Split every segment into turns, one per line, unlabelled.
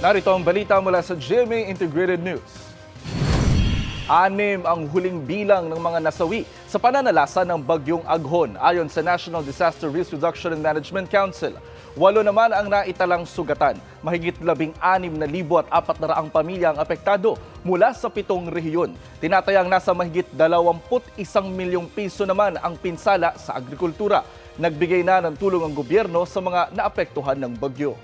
Narito ang balita mula sa GMA Integrated News. 6 ang huling bilang ng mga nasawi sa pananalasa ng bagyong Aghon ayon sa National Disaster Risk Reduction and Management Council. 8 naman ang naitalang sugatan. Mahigit 16,400 pamilya ang apektado mula sa 7 rehiyon. Tinatayang nasa mahigit 21 milyong piso naman ang pinsala sa agrikultura. Nagbigay na ng tulong ang gobyerno sa mga naapektuhan ng bagyo.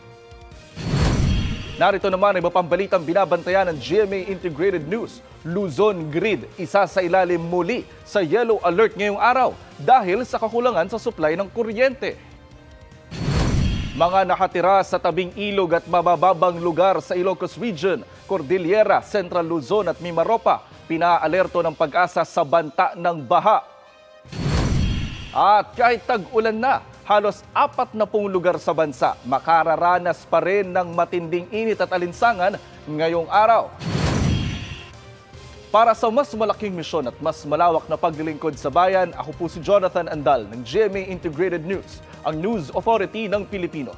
Narito naman ay iba pang balitang binabantayan ng GMA Integrated News. Luzon Grid, isa sa ilalim muli sa yellow alert ngayong araw dahil sa kakulangan sa supply ng kuryente. Mga nakatira sa tabing ilog at mabababang lugar sa Ilocos Region, Cordillera, Central Luzon at Mimaropa, pinaalerto ng Pag-asa sa banta ng baha. At kahit tag-ulan na, halos 40 lugar sa bansa makararanas pa rin ng matinding init at alinsangan ngayong araw. Para sa mas malaking misyon at mas malawak na paglilingkod sa bayan, ako po si Jonathan Andal ng GMA Integrated News, ang News Authority ng Pilipino.